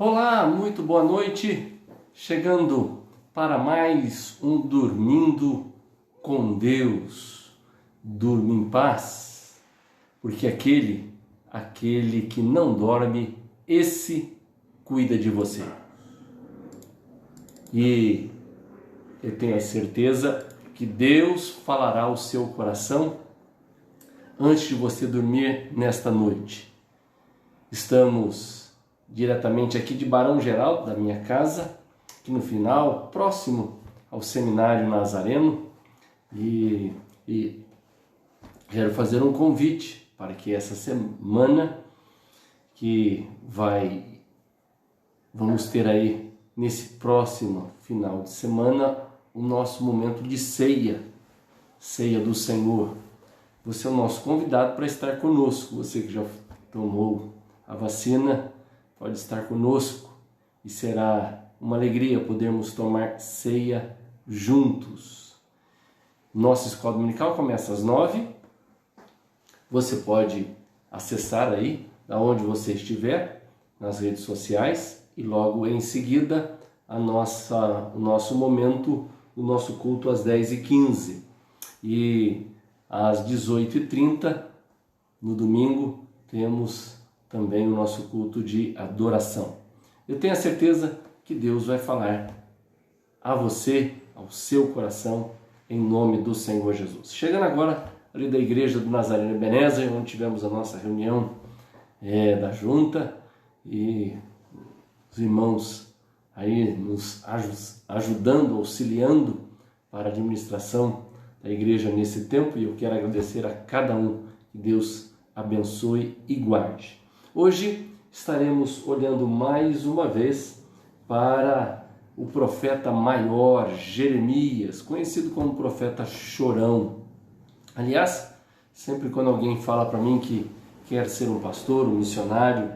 Olá, muito boa noite, chegando para mais um Dormindo com Deus. Durma em paz, porque aquele que não dorme, esse cuida de você. E eu tenho a certeza que Deus falará ao seu coração antes de você dormir nesta noite. Estamos diretamente aqui de Barão Geraldo, da minha casa, aqui no final, próximo ao Seminário Nazareno, e quero fazer um convite para que essa semana que vamos ter aí nesse próximo final de semana o nosso momento de ceia do Senhor. Você é o nosso convidado para estar conosco, você que já tomou a vacina, pode estar conosco e será uma alegria podermos tomar ceia juntos. Nossa escola dominical começa às 9. Você pode acessar aí, da onde você estiver, nas redes sociais, e logo em seguida o nosso momento, o nosso culto às 10h15. E às 18h30, no domingo, temos também o nosso culto de adoração. Eu tenho a certeza que Deus vai falar a você, ao seu coração, em nome do Senhor Jesus. Chegando agora ali da igreja do Nazareno Ebenezer, onde tivemos a nossa reunião da junta, e os irmãos aí nos ajudando, auxiliando para a administração da igreja nesse tempo, e eu quero agradecer a cada um. Que Deus abençoe e guarde. Hoje estaremos olhando mais uma vez para o profeta maior, Jeremias, conhecido como profeta chorão. Aliás, sempre quando alguém fala para mim que quer ser um pastor, um missionário,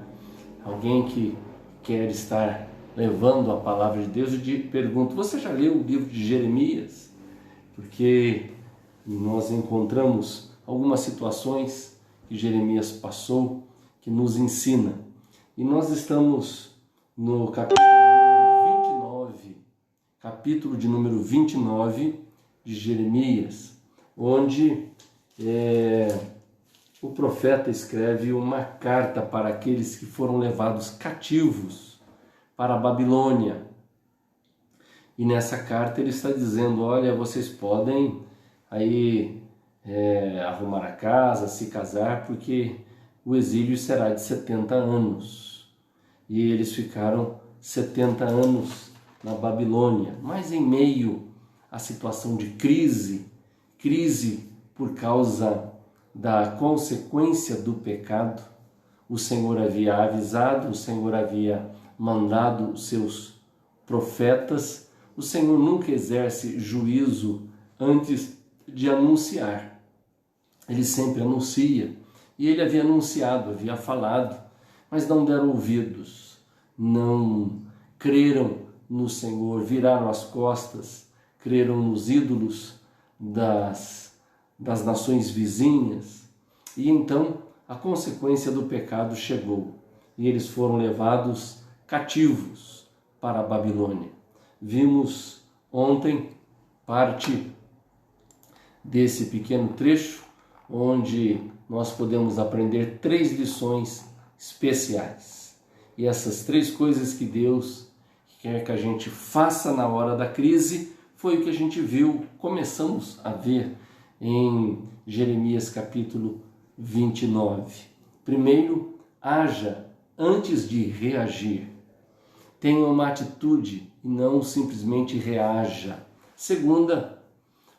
alguém que quer estar levando a palavra de Deus, eu te pergunto: você já leu o livro de Jeremias? Porque nós encontramos algumas situações que Jeremias passou, que nos ensina. E nós estamos no capítulo de número 29 de Jeremias, onde o profeta escreve uma carta para aqueles que foram levados cativos para a Babilônia. E nessa carta ele está dizendo: olha, vocês podem aí arrumar a casa, se casar, porque o exílio será de 70 anos. E eles ficaram 70 anos na Babilônia, mas em meio à situação de crise por causa da consequência do pecado. O Senhor havia avisado, o Senhor havia mandado os seus profetas. O Senhor nunca exerce juízo antes de anunciar. Ele sempre anuncia. E ele havia anunciado, havia falado, mas não deram ouvidos, não creram no Senhor, viraram as costas, creram nos ídolos das nações vizinhas. E então a consequência do pecado chegou e eles foram levados cativos para a Babilônia. Vimos ontem parte desse pequeno trecho onde nós podemos aprender 3 lições especiais. E essas 3 coisas que Deus quer que a gente faça na hora da crise foi o que a gente viu, começamos a ver em Jeremias capítulo 29. Primeiro, haja antes de reagir. Tenha uma atitude e não simplesmente reaja. Segunda,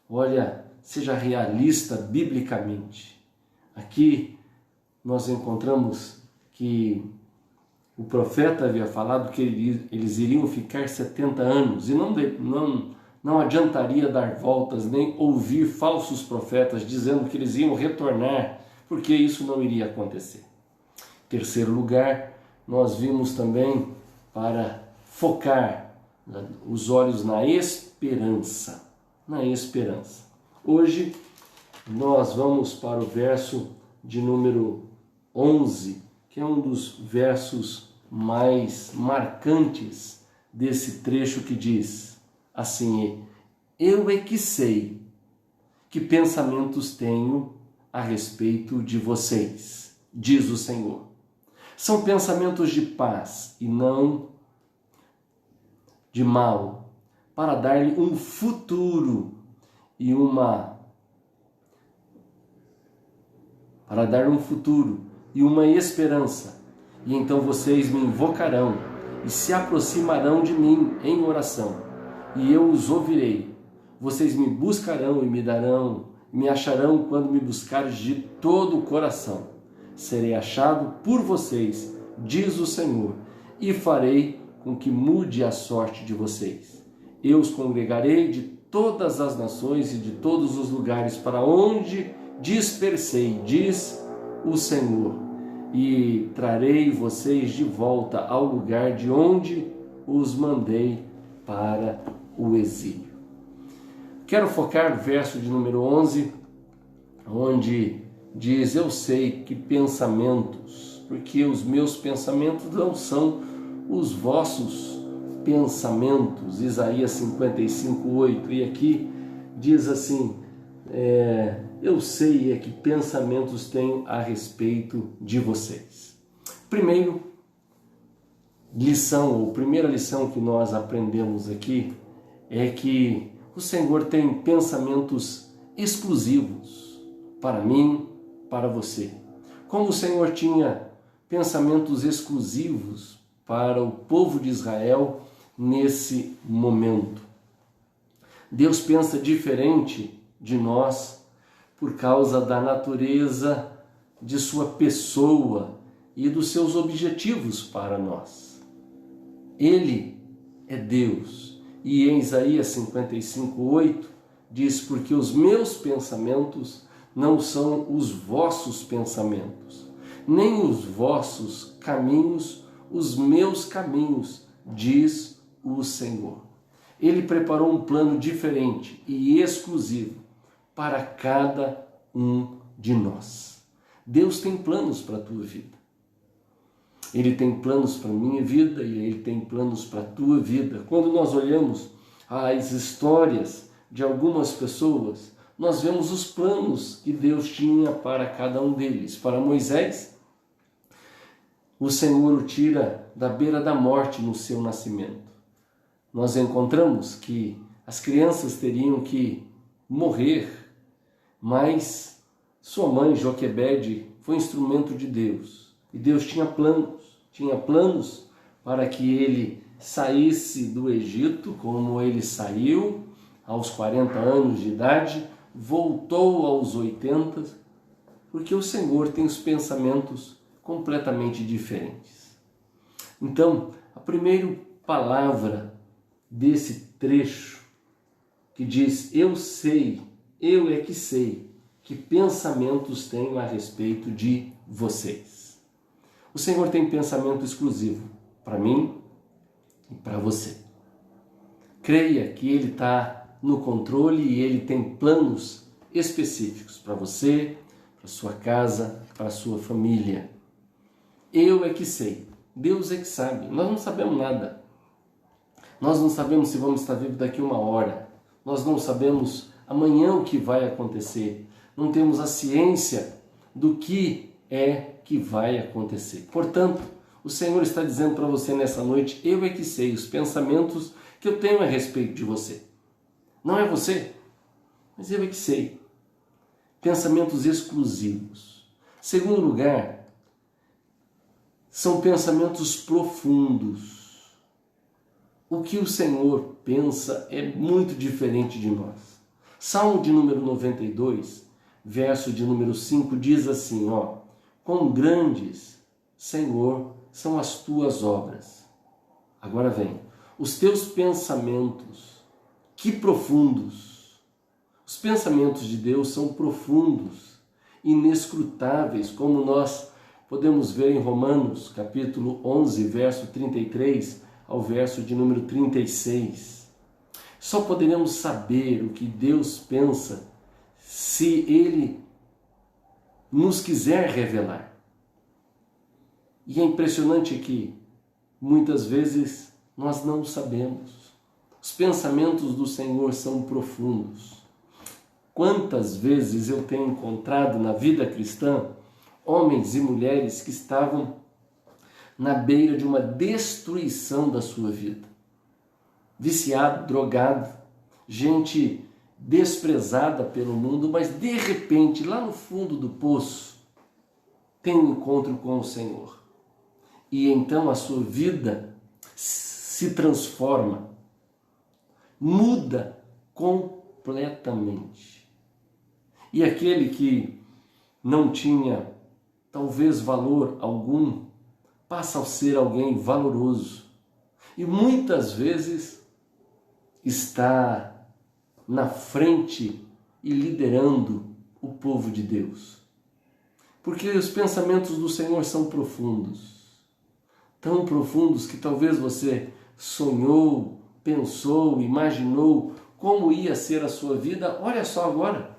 olha, seja realista biblicamente. Aqui nós encontramos que o profeta havia falado que eles iriam ficar 70 anos e não adiantaria dar voltas nem ouvir falsos profetas dizendo que eles iam retornar, porque isso não iria acontecer. Em terceiro lugar, nós vimos também para focar os olhos na esperança. Hoje nós vamos para o verso de número 11, que é um dos versos mais marcantes desse trecho que diz assim: eu é que sei que pensamentos tenho a respeito de vocês, diz o Senhor. São pensamentos de paz e não de mal, para dar-lhe um futuro e uma esperança. E então vocês me invocarão e se aproximarão de mim em oração, e eu os ouvirei. Vocês me buscarão e me acharão quando me buscarem de todo o coração. Serei achado por vocês, diz o Senhor, e farei com que mude a sorte de vocês. Eu os congregarei de todas as nações e de todos os lugares para onde dispersei, diz o Senhor, e trarei vocês de volta ao lugar de onde os mandei para o exílio. Quero focar no verso de número 11, onde diz: eu sei que pensamentos, porque os meus pensamentos não são os vossos pensamentos. Isaías 55:8. E aqui diz assim: eu sei que pensamentos tenho a respeito de vocês. Primeira lição que nós aprendemos aqui é que o Senhor tem pensamentos exclusivos para mim, para você. Como o Senhor tinha pensamentos exclusivos para o povo de Israel nesse momento. Deus pensa diferente de nós por causa da natureza de sua pessoa e dos seus objetivos para nós. Ele é Deus. E em Isaías 55:8 diz: porque os meus pensamentos não são os vossos pensamentos, nem os vossos caminhos os meus caminhos, diz o Senhor. Ele preparou um plano diferente e exclusivo para cada um de nós. Deus tem planos para a tua vida. Ele tem planos para a minha vida e Ele tem planos para a tua vida. Quando nós olhamos as histórias de algumas pessoas, nós vemos os planos que Deus tinha para cada um deles. Para Moisés, o Senhor o tira da beira da morte no seu nascimento. Nós encontramos que as crianças teriam que morrer, mas sua mãe, Joquebede, foi instrumento de Deus. E Deus tinha planos para que ele saísse do Egito, como ele saiu aos 40 anos de idade, voltou aos 80, porque o Senhor tem os pensamentos completamente diferentes. Então, a primeira palavra desse trecho que diz: eu sei, eu é que sei que pensamentos tenho a respeito de vocês. O Senhor tem pensamento exclusivo para mim e para você. Creia que Ele está no controle e Ele tem planos específicos para você, para sua casa, para sua família. Eu é que sei, Deus é que sabe. Nós não sabemos nada. Nós não sabemos se vamos estar vivos daqui a 1 hora. Nós não sabemos amanhã o que vai acontecer. Não temos a ciência do que é que vai acontecer. Portanto, o Senhor está dizendo para você nessa noite: eu é que sei os pensamentos que eu tenho a respeito de você. Não é você, mas eu é que sei. Pensamentos exclusivos. Segundo lugar, são pensamentos profundos. O que o Senhor pensa é muito diferente de nós. Salmo de número 92, verso de número 5, diz assim: quão grandes, Senhor, são as tuas obras. Agora vem, os teus pensamentos, que profundos. Os pensamentos de Deus são profundos, inescrutáveis, como nós podemos ver em Romanos, capítulo 11, verso 33 ao verso de número 36. Só poderemos saber o que Deus pensa se Ele nos quiser revelar. E é impressionante que muitas vezes nós não sabemos. Os pensamentos do Senhor são profundos. Quantas vezes eu tenho encontrado na vida cristã homens e mulheres que estavam na beira de uma destruição da sua vida. Viciado, drogado, gente desprezada pelo mundo, mas de repente, lá no fundo do poço, tem um encontro com o Senhor. E então a sua vida se transforma, muda completamente. E aquele que não tinha talvez valor algum, passa a ser alguém valoroso. E muitas vezes está na frente e liderando o povo de Deus. Porque os pensamentos do Senhor são profundos. Tão profundos que talvez você sonhou, pensou, imaginou como ia ser a sua vida. Olha só agora.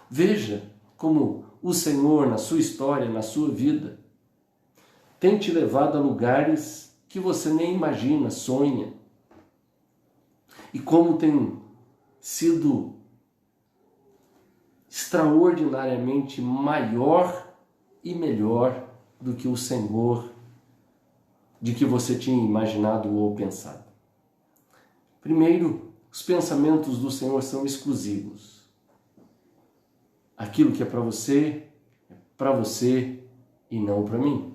Veja como o Senhor, na sua história, na sua vida, tem te levado a lugares que você nem imagina, sonha. E como tem sido extraordinariamente maior e melhor do que o Senhor, de que você tinha imaginado ou pensado. Primeiro, os pensamentos do Senhor são exclusivos. Aquilo que é para você e não para mim.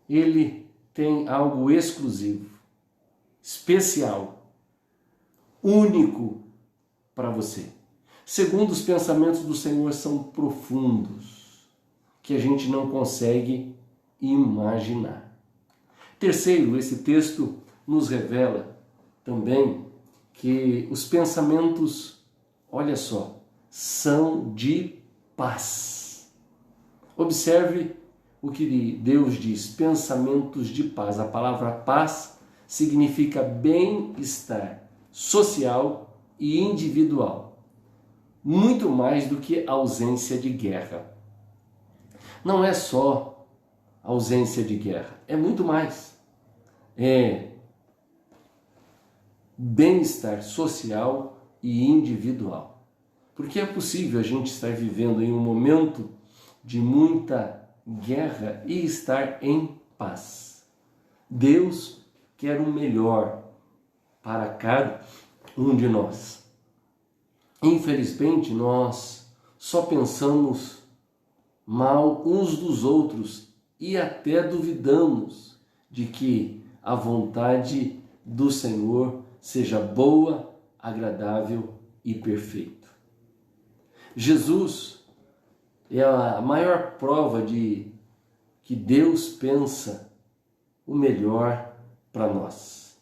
Ele tem algo exclusivo, especial, único para você. Segundo, os pensamentos do Senhor são profundos, que a gente não consegue imaginar. Terceiro, esse texto nos revela também que os pensamentos, olha só, são de paz. Observe o que Deus diz, pensamentos de paz. A palavra paz significa bem-estar social e individual, muito mais do que ausência de guerra. Não é só ausência de guerra, é muito mais. É bem-estar social e individual. Porque é possível a gente estar vivendo em um momento de muita guerra e estar em paz. Deus quer o melhor para cada um de nós. Infelizmente, nós só pensamos mal uns dos outros e até duvidamos de que a vontade do Senhor seja boa, agradável e perfeita. Jesus é a maior prova de que Deus pensa o melhor para nós.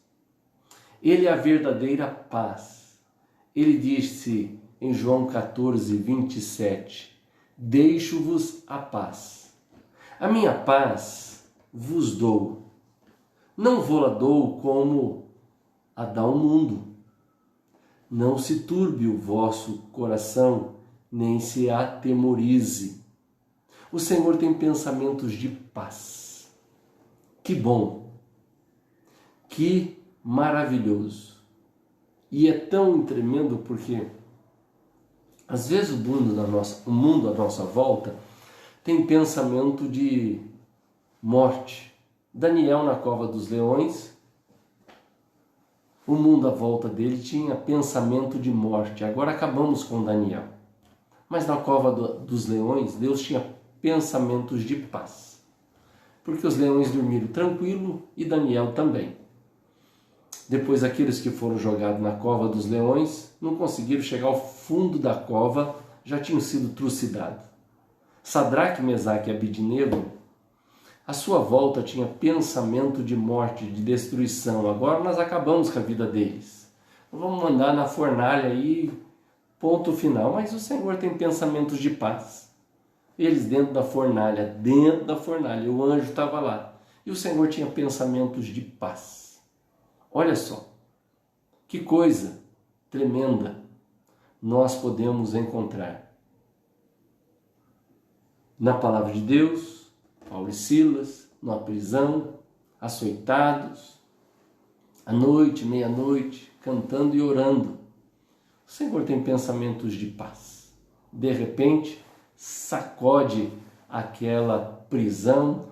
Ele é a verdadeira paz. Ele disse em João 14, 27, deixo-vos a paz. A minha paz vos dou. Não vou-la dou como a dá o mundo. Não se turbe o vosso coração, nem se atemorize. O Senhor tem pensamentos de paz. Que bom, que maravilhoso. E é tão tremendo porque às vezes o mundo à nossa volta tem pensamento de morte. Daniel na cova dos leões, o mundo à volta dele tinha pensamento de morte. Agora acabamos com Daniel. Mas na cova dos leões, Deus tinha pensamentos de paz. Porque os leões dormiram tranquilo e Daniel também. Depois, aqueles que foram jogados na cova dos leões não conseguiram chegar ao fundo da cova, já tinham sido trucidados. Sadraque, Mesaque e Abidnego, à sua volta tinha pensamento de morte, de destruição. Agora nós acabamos com a vida deles. Vamos mandar na fornalha aí, ponto final. Mas o Senhor tem pensamentos de paz. Eles dentro da fornalha, o anjo estava lá. E o Senhor tinha pensamentos de paz. Olha só, que coisa tremenda nós podemos encontrar na palavra de Deus, Paulo e Silas, numa prisão, açoitados, à noite, meia-noite, cantando e orando. O Senhor tem pensamentos de paz. De repente, sacode aquela prisão,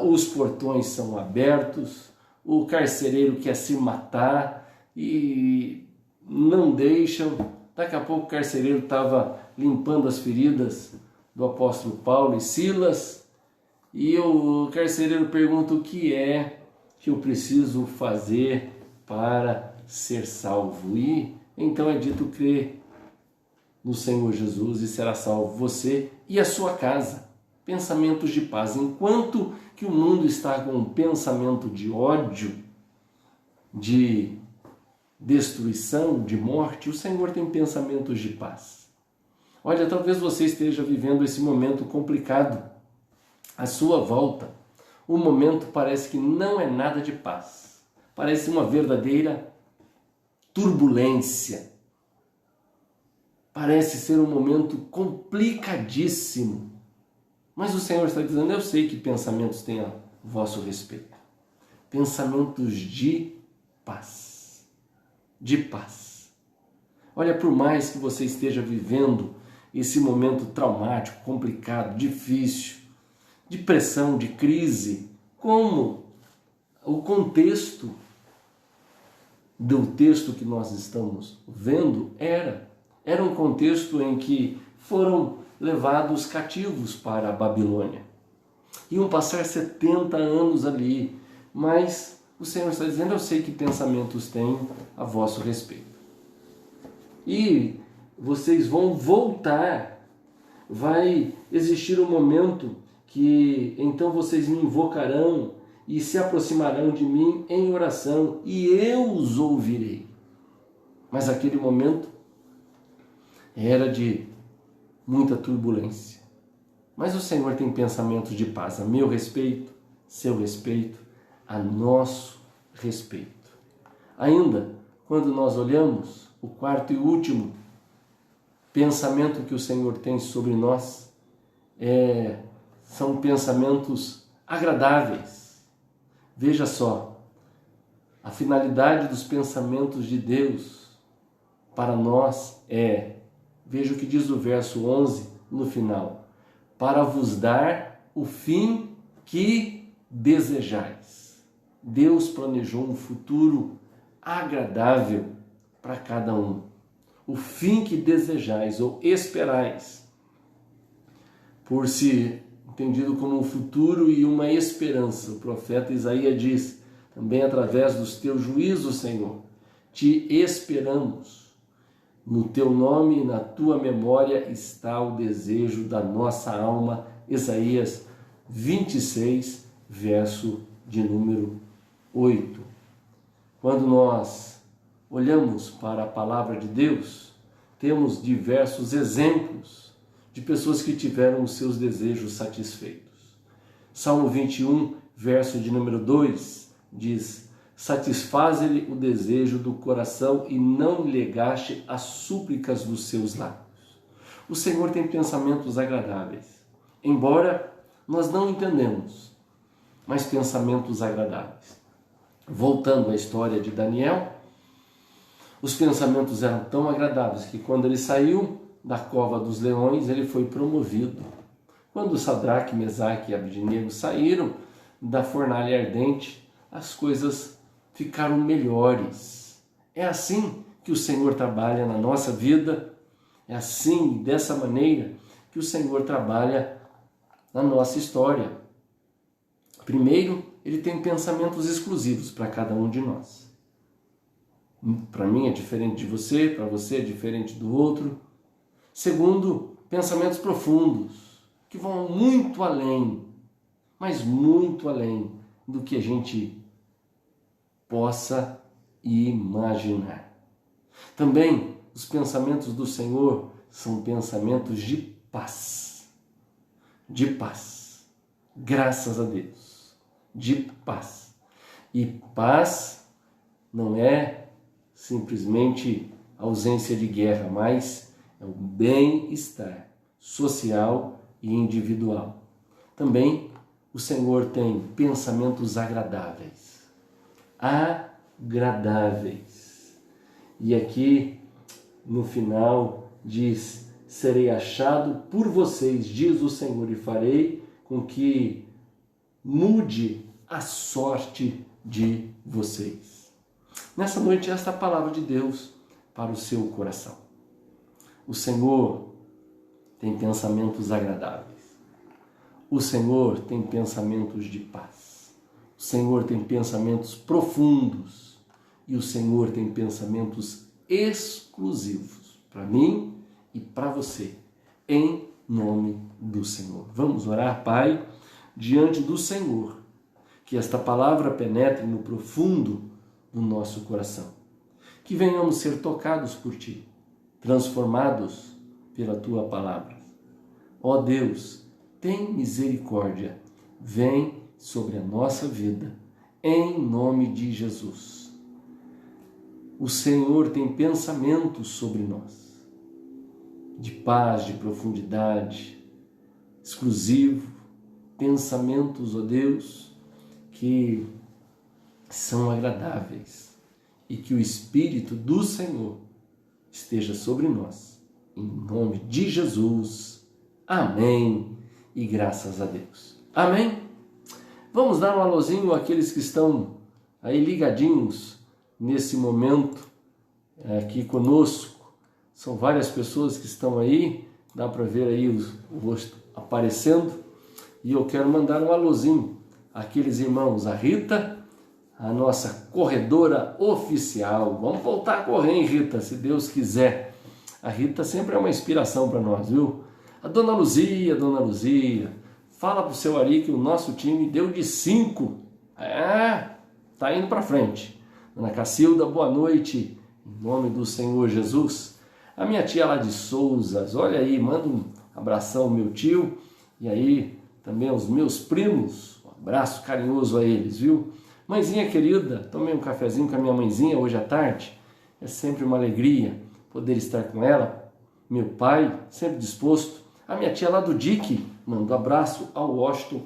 os portões são abertos, o carcereiro quer se matar e não deixam. Daqui a pouco o carcereiro estava limpando as feridas do apóstolo Paulo e Silas, e o carcereiro pergunta: o que é que eu preciso fazer para ser salvo? E então é dito: crê no Senhor Jesus e será salvo você e a sua casa. Pensamentos de paz. Enquanto que o mundo está com um pensamento de ódio, de destruição, de morte, o Senhor tem pensamentos de paz. Olha, talvez você esteja vivendo esse momento complicado à sua volta. O momento parece que não é nada de paz. Parece uma verdadeira turbulência. Parece ser um momento complicadíssimo. Mas o Senhor está dizendo: eu sei que pensamentos têm a vosso respeito. Pensamentos de paz. De paz. Olha, por mais que você esteja vivendo esse momento traumático, complicado, difícil, de pressão, de crise, como o contexto do texto que nós estamos vendo era um contexto em que foram levados cativos para a Babilônia. Iam passar 70 anos ali, mas o Senhor está dizendo: eu sei que pensamentos têm a vosso respeito. E vocês vão voltar, vai existir um momento que então vocês me invocarão e se aproximarão de mim em oração e eu os ouvirei. Mas aquele momento era de muita turbulência. Mas o Senhor tem pensamentos de paz a meu respeito, seu respeito, a nosso respeito. Ainda, quando nós olhamos o quarto e último pensamento que o Senhor tem sobre nós, são pensamentos agradáveis. Veja só, a finalidade dos pensamentos de Deus para nós veja o que diz o verso 11 no final: para vos dar o fim que desejais. Deus planejou um futuro agradável para cada um. O fim que desejais ou esperais, por se entendido como um futuro e uma esperança. O profeta Isaías diz: também através dos teus juízos, Senhor, te esperamos. No teu nome e na tua memória está o desejo da nossa alma. Isaías 26, verso de número 8. Quando nós olhamos para a palavra de Deus, temos diversos exemplos de pessoas que tiveram os seus desejos satisfeitos. Salmo 21, verso de número 2, diz: satisfaze-lhe o desejo do coração e não lhe gaste as súplicas dos seus lábios. O Senhor tem pensamentos agradáveis, embora nós não entendemos, mas pensamentos agradáveis. Voltando à história de Daniel, os pensamentos eram tão agradáveis que quando ele saiu da cova dos leões, ele foi promovido. Quando Sadraque, Mesaque e Abednego saíram da fornalha ardente, as coisas ficaram melhores. É assim que o Senhor trabalha na nossa vida, é assim, dessa maneira, que o Senhor trabalha na nossa história. Primeiro, ele tem pensamentos exclusivos para cada um de nós. Para mim é diferente de você, para você é diferente do outro. Segundo, pensamentos profundos, que vão muito além, mas muito além do que a gente possa imaginar. Também, os pensamentos do Senhor são pensamentos de paz. De paz. Graças a Deus. De paz. E paz não é simplesmente ausência de guerra, mas é o bem-estar social e individual. Também o Senhor tem pensamentos agradáveis. Agradáveis. E aqui no final diz: serei achado por vocês, diz o Senhor, e farei com que mude a sorte de vocês. Nessa noite, esta é a palavra de Deus para o seu coração. O Senhor tem pensamentos agradáveis. O Senhor tem pensamentos de paz. O Senhor tem pensamentos profundos. E o Senhor tem pensamentos exclusivos para mim e para você, em nome do Senhor. Vamos orar, Pai, diante do Senhor, que esta palavra penetre no profundo do nosso coração, que venhamos ser tocados por Ti, transformados pela Tua palavra. Ó Deus, tem misericórdia, vem sobre a nossa vida, em nome de Jesus. O Senhor tem pensamentos sobre nós, de paz, de profundidade, exclusivo, pensamentos, ó Deus, que são agradáveis, e que o Espírito do Senhor esteja sobre nós, em nome de Jesus. Amém. E graças a Deus. Amém? Vamos dar um alôzinho àqueles que estão aí ligadinhos nesse momento aqui conosco. São várias pessoas que estão aí, dá para ver aí o rosto aparecendo. E eu quero mandar um alôzinho àqueles irmãos, a Rita, a nossa corredora oficial. Vamos voltar a correr, hein, Rita, se Deus quiser. A Rita sempre é uma inspiração para nós, viu? A Dona Luzia, fala pro seu Ari que o nosso time deu de 5. Tá indo para frente. Dona Cacilda, boa noite, em nome do Senhor Jesus. A minha tia lá de Souzas, olha aí, manda um abração ao meu tio, e aí também aos meus primos, um abraço carinhoso a eles, viu? Mãezinha querida, tomei um cafezinho com a minha mãezinha hoje à tarde, é sempre uma alegria poder estar com ela. Meu pai, sempre disposto. A minha tia lá do DIC, manda um abraço ao Washington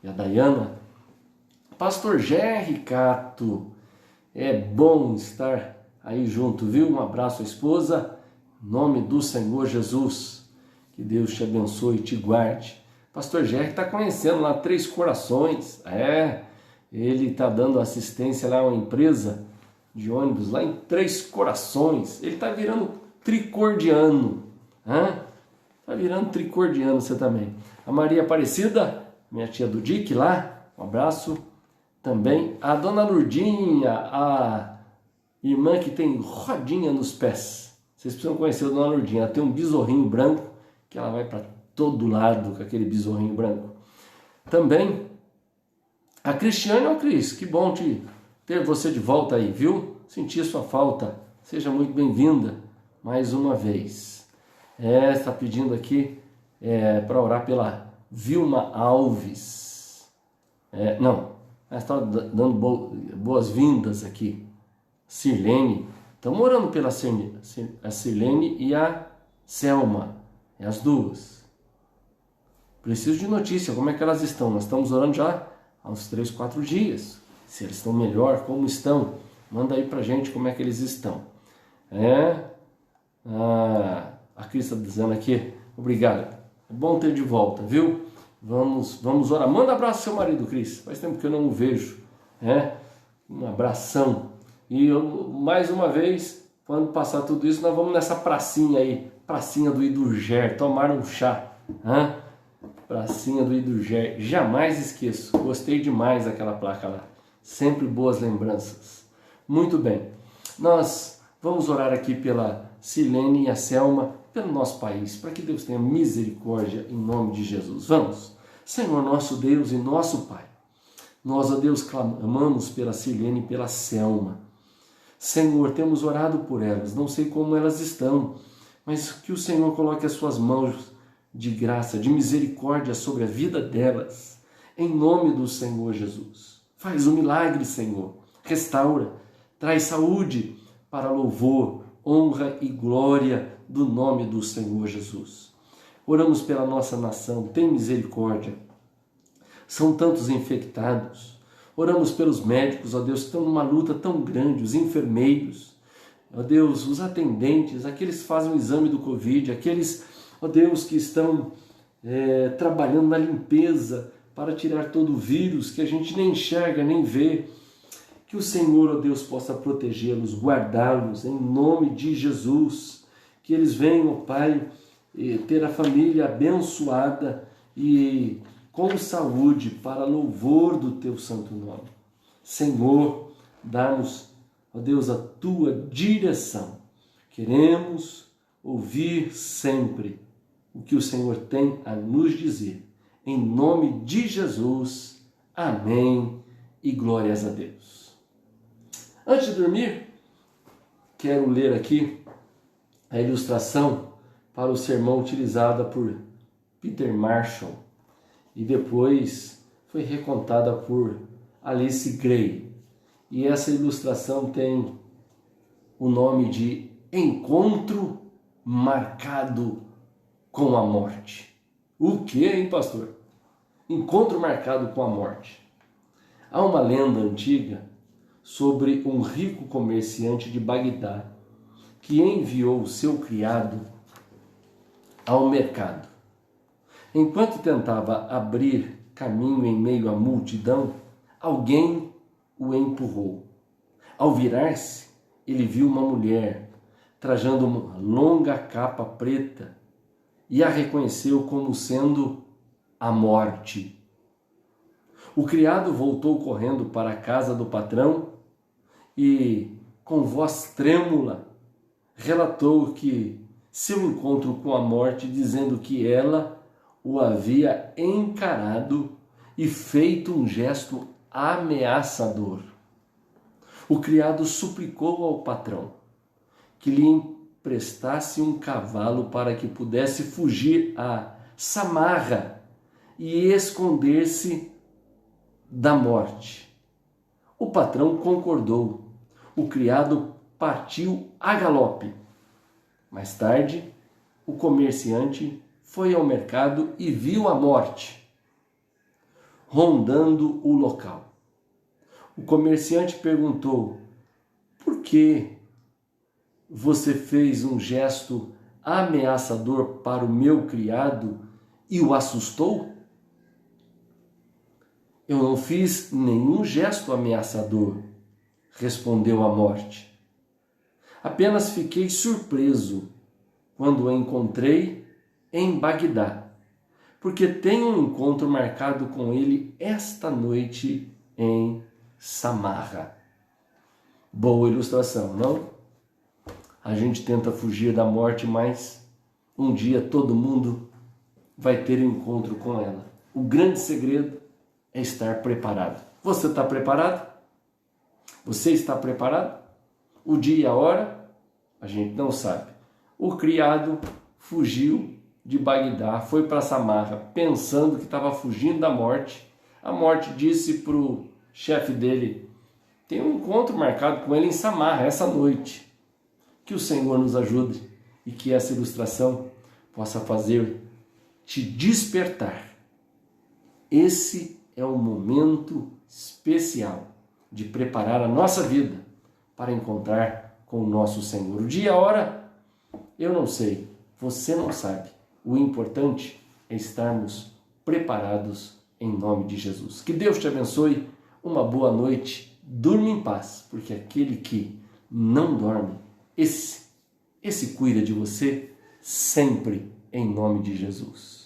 e a Dayana. Pastor Gerry Cato, é bom estar aí junto, viu? Um abraço à esposa, em nome do Senhor Jesus. Que Deus te abençoe e te guarde. Pastor Gerry está conhecendo lá Três Corações. Ele está dando assistência lá a uma empresa de ônibus lá em Três Corações. Ele está virando tricordiano. Está virando tricordiano você também. A Maria Aparecida, minha tia do DIC lá, um abraço também. A Dona Lurdinha, a irmã que tem rodinha nos pés. Vocês precisam conhecer a Dona Lurdinha. Ela tem um besorrinho branco, que ela vai para todo lado com aquele besorrinho branco. Também a Cristiane, ó Cris, que bom ter você de volta aí, viu? Senti a sua falta. Seja muito bem-vinda mais uma vez. Está pedindo aqui para orar pela Vilma Alves. Ela está dando boas-vindas aqui. Sirlene. Estamos orando pela a Sirlene e a Selma. É as duas. Preciso de notícia, como é que elas estão? Nós estamos orando já há uns 3, 4 dias. Se eles estão melhor, como estão? Manda aí pra gente como é que eles estão. A Cris está dizendo aqui, obrigado. É bom ter de volta, viu? Vamos orar. Manda um abraço ao seu marido, Cris. Faz tempo que eu não o vejo. Um abração. E mais uma vez, quando passar tudo isso, nós vamos nessa pracinha aí. Pracinha do Idurger. Tomar um chá. Pracinha do Idurger. Jamais esqueço. Gostei demais daquela placa lá. Sempre boas lembranças. Muito bem. Nós vamos orar aqui pela Silene e a Selma, pelo nosso país, para que Deus tenha misericórdia em nome de Jesus. Vamos. Senhor nosso Deus e nosso Pai, nós, ó Deus, clamamos pela Silene e pela Selma. Senhor, temos orado por elas, não sei como elas estão, mas que o Senhor coloque as suas mãos de graça, de misericórdia sobre a vida delas, em nome do Senhor Jesus. Faz um milagre, Senhor, restaura, traz saúde para louvor, honra e glória do nome do Senhor Jesus. Oramos pela nossa nação, tem misericórdia. São tantos infectados. Oramos pelos médicos, ó Deus, que estão numa luta tão grande, os enfermeiros, ó Deus, os atendentes, aqueles que fazem o exame do Covid, aqueles, ó Deus, que estão trabalhando na limpeza para tirar todo o vírus que a gente nem enxerga, nem vê. Que o Senhor, ó Deus, possa protegê-los, guardá-los, em nome de Jesus. Que eles venham, ó Pai, ter a família abençoada e com saúde para louvor do Teu santo nome. Senhor, dá-nos, ó Deus, a Tua direção. Queremos ouvir sempre o que o Senhor tem a nos dizer. Em nome de Jesus. Amém e glórias a Deus. Antes de dormir, quero ler aqui a ilustração para o sermão utilizada por Peter Marshall e depois foi recontada por Alice Gray. E essa ilustração tem o nome de Encontro Marcado com a Morte. O que, hein, pastor? Encontro marcado com a morte. Há uma lenda antiga sobre um rico comerciante de Bagdá que enviou o seu criado ao mercado. Enquanto tentava abrir caminho em meio à multidão, alguém o empurrou. Ao virar-se, ele viu uma mulher trajando uma longa capa preta e a reconheceu como sendo a morte. O criado voltou correndo para a casa do patrão e, com voz trêmula, relatou que seu encontro com a morte, dizendo que ela o havia encarado e feito um gesto ameaçador. O criado suplicou ao patrão que lhe emprestasse um cavalo para que pudesse fugir a Samarra e esconder-se da morte. O patrão concordou. O criado partiu a galope. Mais tarde, o comerciante foi ao mercado e viu a morte rondando o local. O comerciante perguntou: por que você fez um gesto ameaçador para o meu criado e o assustou? Eu não fiz nenhum gesto ameaçador, respondeu a morte. Apenas fiquei surpreso quando o encontrei em Bagdá, porque tenho um encontro marcado com ele esta noite em Samarra. Boa ilustração, não? A gente tenta fugir da morte, mas um dia todo mundo vai ter um encontro com ela. O grande segredo é estar preparado. Você está preparado? Você está preparado? O dia e a hora, a gente não sabe. O criado fugiu de Bagdá, foi para Samarra, pensando que estava fugindo da morte. A morte disse para o chefe dele: tem um encontro marcado com ele em Samarra essa noite. Que o Senhor nos ajude e que essa ilustração possa fazer te despertar. Esse é um momento especial de preparar a nossa vida para encontrar com o nosso Senhor. O dia e a hora, eu não sei, você não sabe. O importante é estarmos preparados em nome de Jesus. Que Deus te abençoe, uma boa noite, durma em paz, porque aquele que não dorme, esse cuida de você sempre em nome de Jesus.